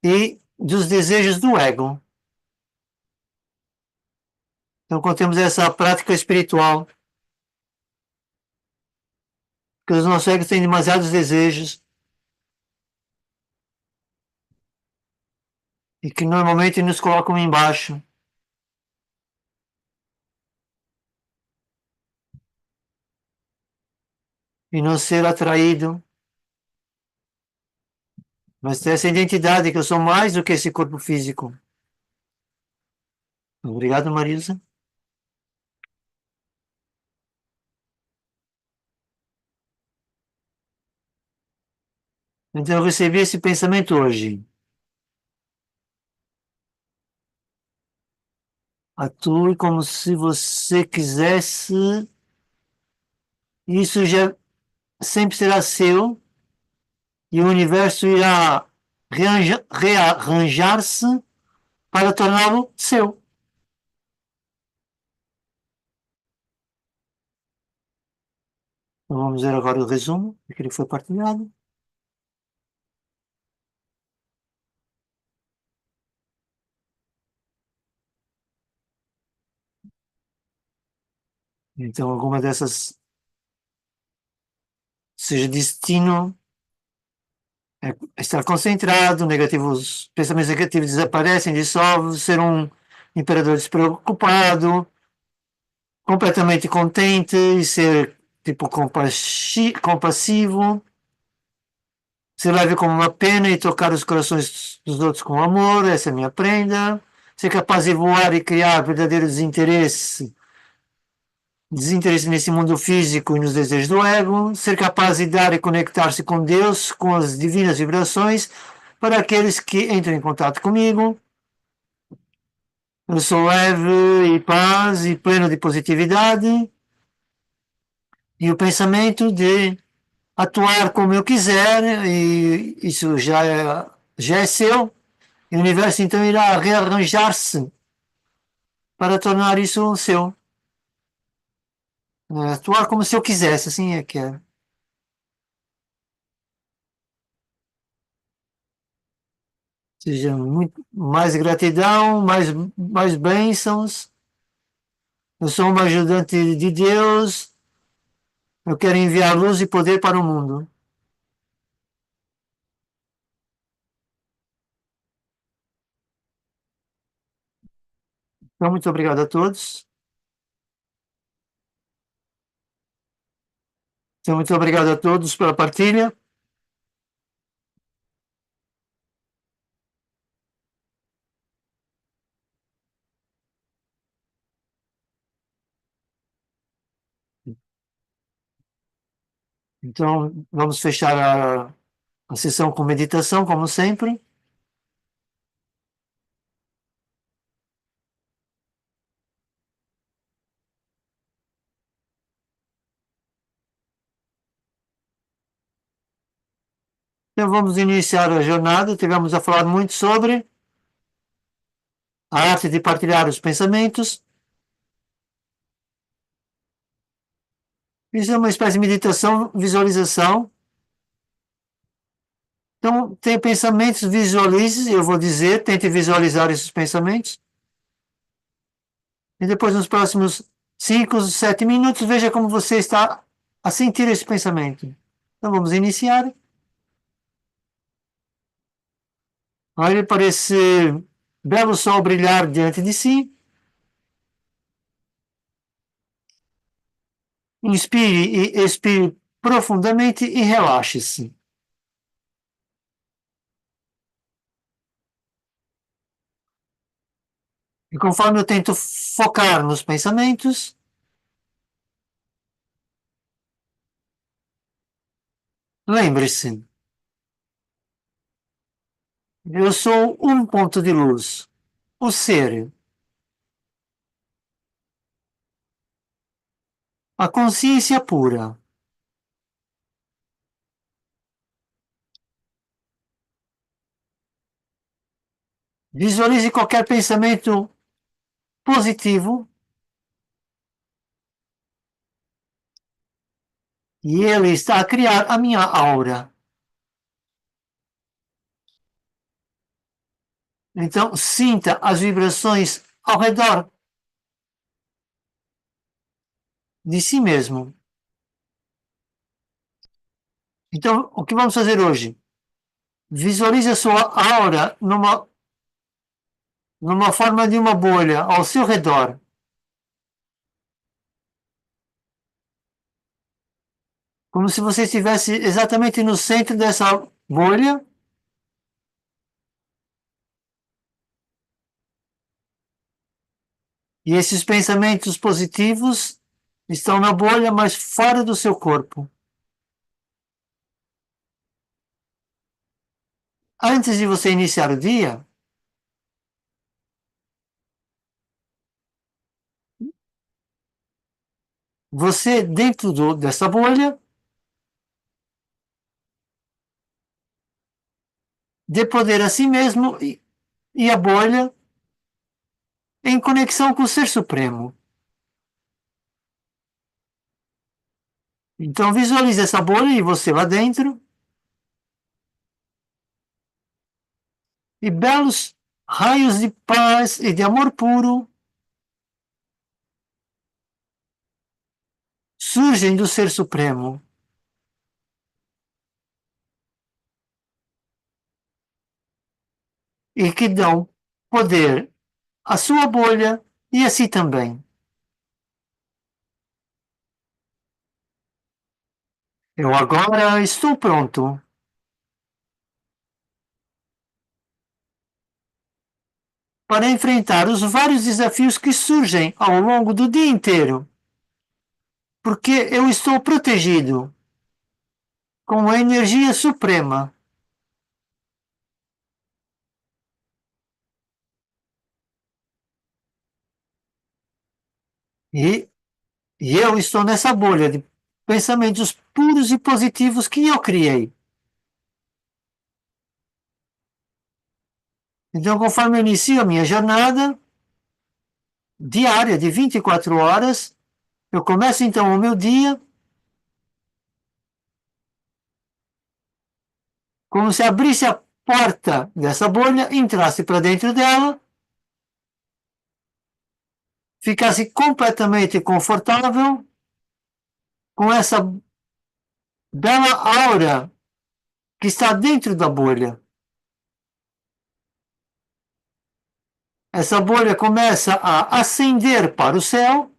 e dos desejos do ego. Então, quando temos essa prática espiritual, que os nossos egos têm demasiados desejos e que normalmente nos colocam embaixo e não ser atraído mas ter essa identidade que eu sou mais do que esse corpo físico. Obrigado, Marisa. Então eu recebi esse pensamento hoje. Atue como se você quisesse, isso já sempre será seu e o universo irá rearranjar-se para torná-lo seu. Então, vamos ver agora o resumo daquilo que foi partilhado. Então, alguma dessas, seja destino, é estar concentrado, negativos, pensamentos negativos desaparecem, dissolvem, ser um imperador despreocupado, completamente contente e ser tipo compassivo, ser leve como uma pena e tocar os corações dos outros com amor, essa é a minha prenda, ser capaz de voar e criar verdadeiro desinteresse nesse mundo físico e nos desejos do ego, ser capaz de dar e conectar-se com Deus, com as divinas vibrações, para aqueles que entram em contato comigo. Eu sou leve e paz e pleno de positividade e o pensamento de atuar como eu quiser e isso já é seu e o universo então irá rearranjar-se para tornar isso seu. Atuar como se eu quisesse, assim é que é. Seja muito mais gratidão, mais bênçãos. Eu sou um ajudante de Deus. Eu quero enviar luz e poder para o mundo. Então, muito obrigado a todos. Então, muito obrigado a todos pela partilha. Então, vamos fechar a sessão com meditação, como sempre. Então, vamos iniciar a jornada. Tivemos a falar muito sobre a arte de partilhar os pensamentos. Isso é uma espécie de meditação, visualização. Então, tem pensamentos, visualize, eu vou dizer, tente visualizar esses pensamentos. E depois, nos próximos 5, 7 minutos, veja como você está a sentir esse pensamento. Então, vamos iniciar. Olhe para esse belo sol brilhar diante de si. Inspire e expire profundamente e relaxe-se. E conforme eu tento focar nos pensamentos, lembre-se, eu sou um ponto de luz, o ser, a consciência pura. Visualize qualquer pensamento positivo e ele está a criar a minha aura. Então, sinta as vibrações ao redor de si mesmo. Então, o que vamos fazer hoje? Visualize a sua aura numa forma de uma bolha ao seu redor. Como se você estivesse exatamente no centro dessa bolha E esses pensamentos positivos estão na bolha, mas fora do seu corpo. Antes de você iniciar o dia, você, dentro dessa bolha, dê poder a si mesmo e a bolha em conexão com o Ser Supremo. Então visualize essa bolha e você lá dentro, e belos raios de paz e de amor puro surgem do Ser Supremo e que dão poder à sua bolha e a si também. Eu agora estou pronto para enfrentar os vários desafios que surgem ao longo do dia inteiro, porque eu estou protegido com a energia suprema. E, e eu estou nessa bolha de pensamentos puros e positivos que eu criei. Então, conforme eu inicio a minha jornada diária de 24 horas, eu começo então o meu dia como se abrisse a porta dessa bolha, entrasse para dentro dela, ficasse completamente confortável com essa bela aura que está dentro da bolha. Essa bolha começa a ascender para o céu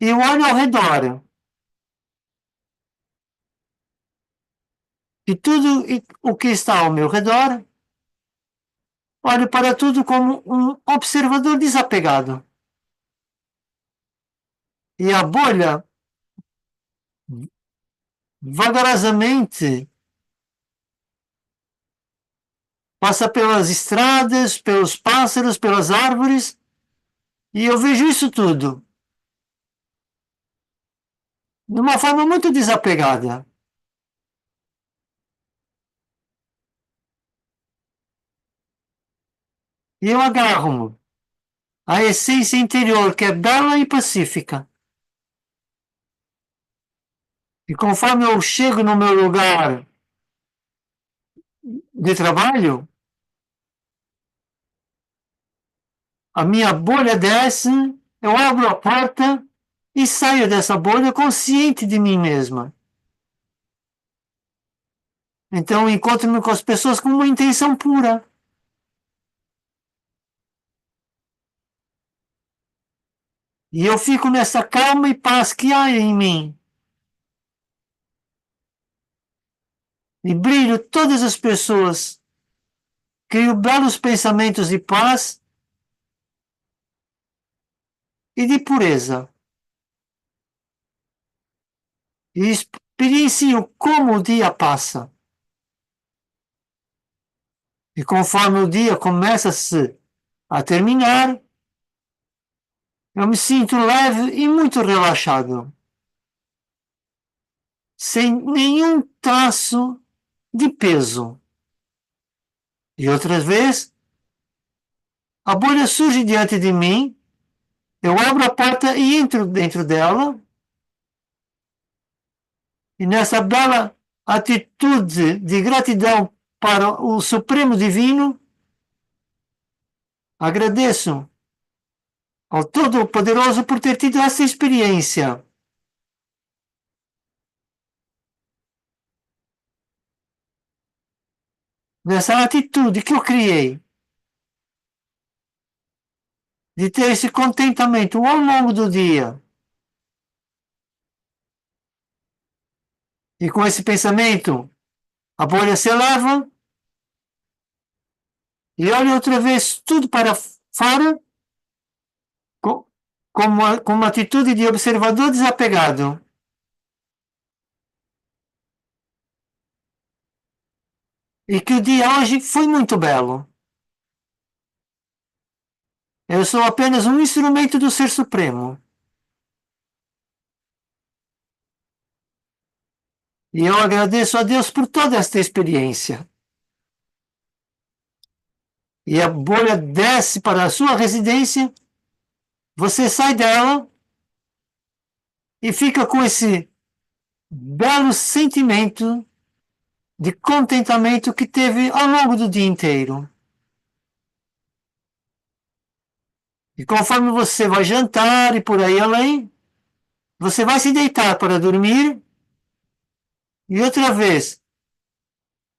e eu olho ao redor. E tudo o que está ao meu redor, olho para tudo como um observador desapegado. E a bolha, vagarosamente, passa pelas estradas, pelos pássaros, pelas árvores, e eu vejo isso tudo de uma forma muito desapegada. E eu agarro-me à essência interior que é bela e pacífica. E conforme eu chego no meu lugar de trabalho, a minha bolha desce, eu abro a porta e saio dessa bolha consciente de mim mesma. Então encontro-me com as pessoas com uma intenção pura. E eu fico nessa calma e paz que há em mim. E brilho todas as pessoas. Crio belos pensamentos de paz e de pureza. E experiencio como o dia passa. E conforme o dia começa a terminar, eu me sinto leve e muito relaxado, sem nenhum traço de peso. E outras vezes, a bolha surge diante de mim, eu abro a porta e entro dentro dela, e nessa bela atitude de gratidão para o Supremo Divino, agradeço ao Todo-Poderoso por ter tido essa experiência. Nessa atitude que eu criei, de ter esse contentamento ao longo do dia. E com esse pensamento, a bolha se eleva e olha outra vez tudo para fora com uma atitude de observador desapegado. E que o dia hoje foi muito belo. Eu sou apenas um instrumento do Ser Supremo. E eu agradeço a Deus por toda esta experiência. E a bolha desce para a sua residência, você sai dela e fica com esse belo sentimento de contentamento que teve ao longo do dia inteiro. E conforme você vai jantar e por aí além, você vai se deitar para dormir e outra vez,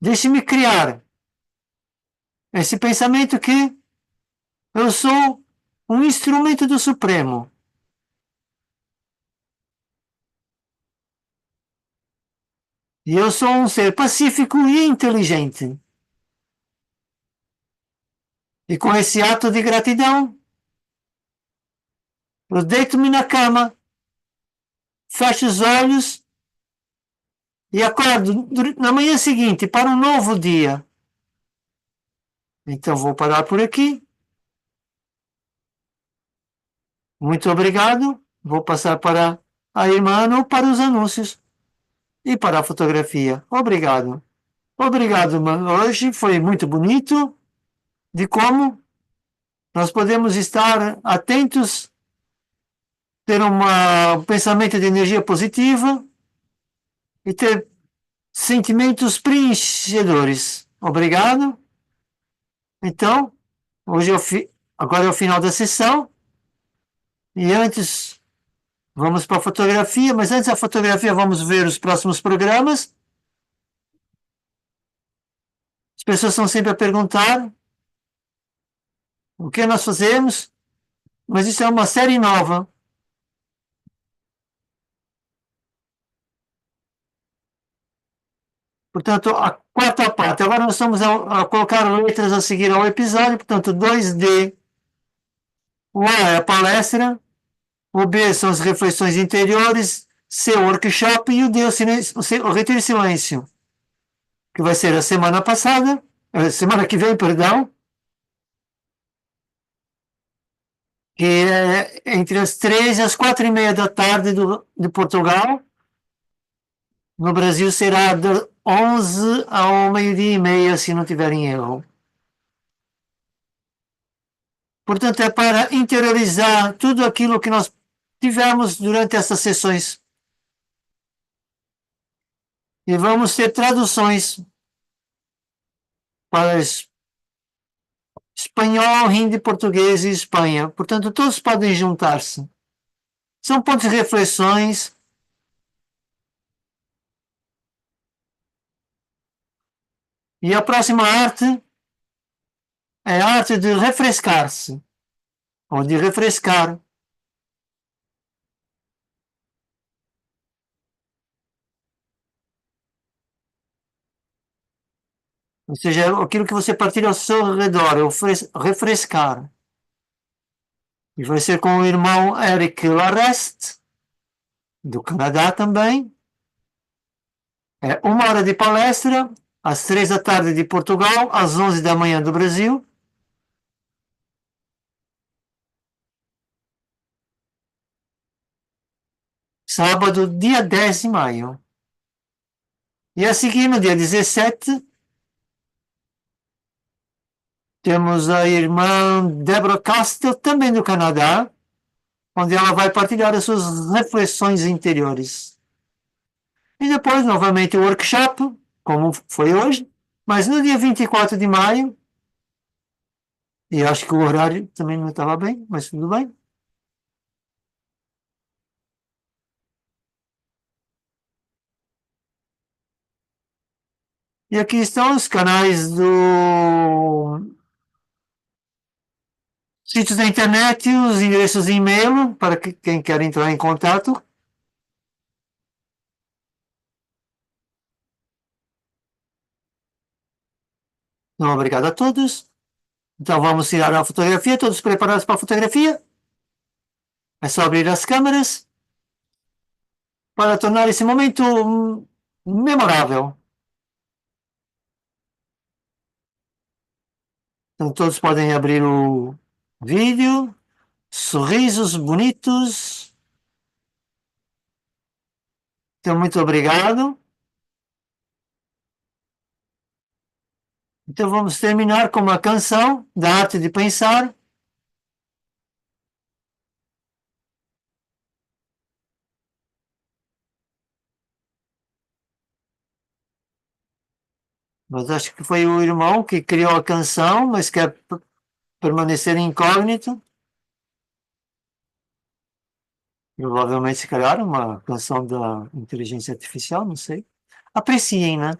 deixe-me criar esse pensamento que eu sou um instrumento do Supremo. E eu sou um ser pacífico e inteligente. E com esse ato de gratidão, eu deito-me na cama, fecho os olhos e acordo na manhã seguinte para um novo dia. Então vou parar por aqui. Muito obrigado. Vou passar para a irmã ou para os anúncios e para a fotografia. Obrigado. Obrigado, mano. Hoje foi muito bonito de como nós podemos estar atentos, ter um pensamento de energia positiva e ter sentimentos preenchedores. Obrigado. Então, hoje agora é o final da sessão e antes vamos para a fotografia, mas antes da fotografia vamos ver os próximos programas. As pessoas estão sempre a perguntar o que nós fazemos, mas isso é uma série nova. Portanto, a quarta parte. Agora nós estamos a colocar letras a seguir ao episódio, portanto, 2D. O A é a palestra, o B são as reflexões interiores, C, o workshop e o D, o retiro em silêncio, que vai ser a semana passada, semana que vem, perdão, que é entre as 3 e as 4:30 da tarde de Portugal. No Brasil será de 11 ao meio-dia e meia, se não tiver em erro. Portanto, é para interiorizar tudo aquilo que nós tivemos durante essas sessões. E vamos ter traduções para espanhol, hindi, português e Espanha. Portanto, todos podem juntar-se. São pontos de reflexões. E a próxima arte é a arte de refrescar-se, ou de refrescar. Ou seja, aquilo que você partilha ao seu redor, é o refrescar. E vai ser com o irmão Eric Larrest, do Canadá também. É 1 hora de palestra, às 3 da tarde de Portugal, às 11 da manhã do Brasil. Sábado, dia 10 de maio. E a seguir, no dia 17, temos a irmã Deborah Castle, também do Canadá, onde ela vai partilhar as suas reflexões interiores. E depois, novamente, o workshop, como foi hoje, mas no dia 24 de maio, e acho que o horário também não estava bem, mas tudo bem. E aqui estão os canais do sítios da internet, os endereços de e-mail para quem quer entrar em contato. Então, obrigado a todos. Então vamos tirar a fotografia, todos preparados para a fotografia? É só abrir as câmeras para tornar esse momento memorável. Então, todos podem abrir o vídeo. Sorrisos bonitos. Então, muito obrigado. Então, vamos terminar com uma canção da Arte de Pensar. Mas acho que foi o irmão que criou a canção, mas quer permanecer incógnito. Provavelmente, se calhar, uma canção da inteligência artificial, não sei. Apreciem, né?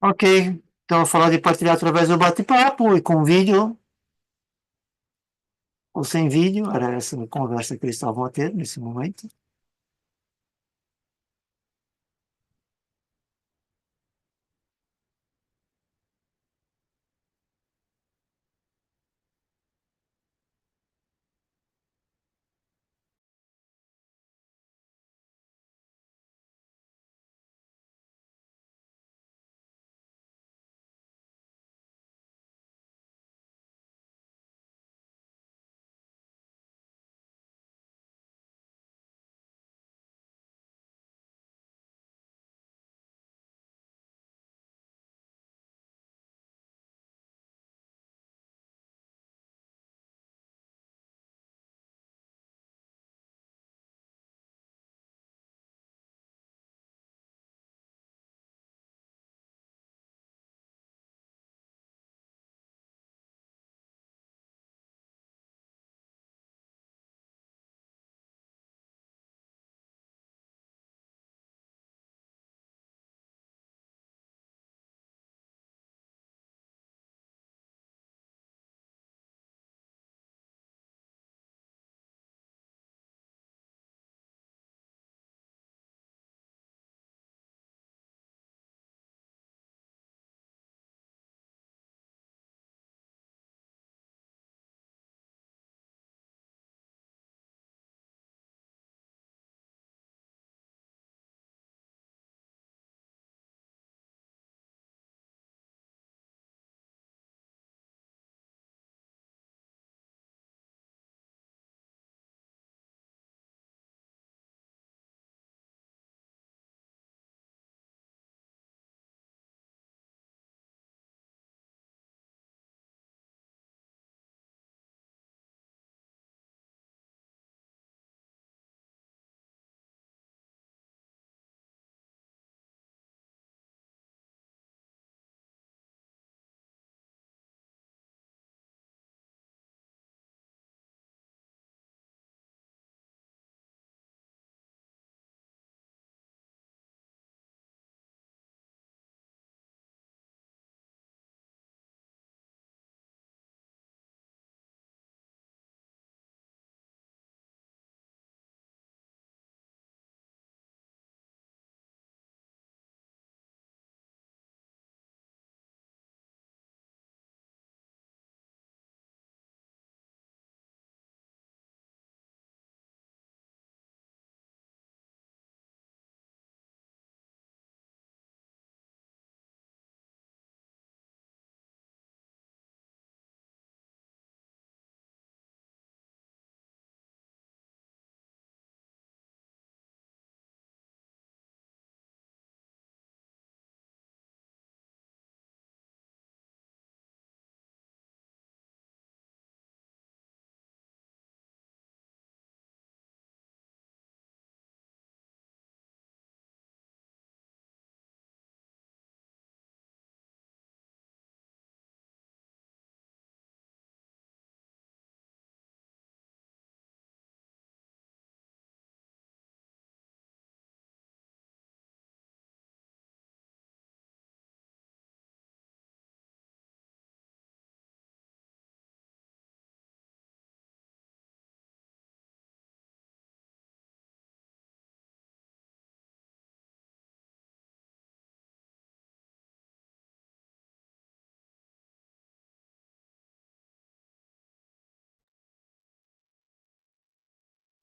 Ok. Então, vou falar de partilhar através do bate-papo e com vídeo ou sem vídeo. Era essa a conversa que eles estavam a ter nesse momento.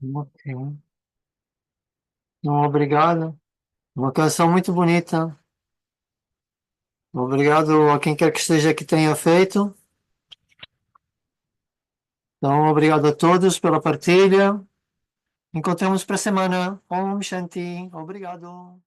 Ok. Então, obrigado. Uma canção muito bonita. Obrigado a quem quer que esteja que tenha feito. Então, obrigado a todos pela partilha. Encontramos para a semana. Om Shanti. Obrigado.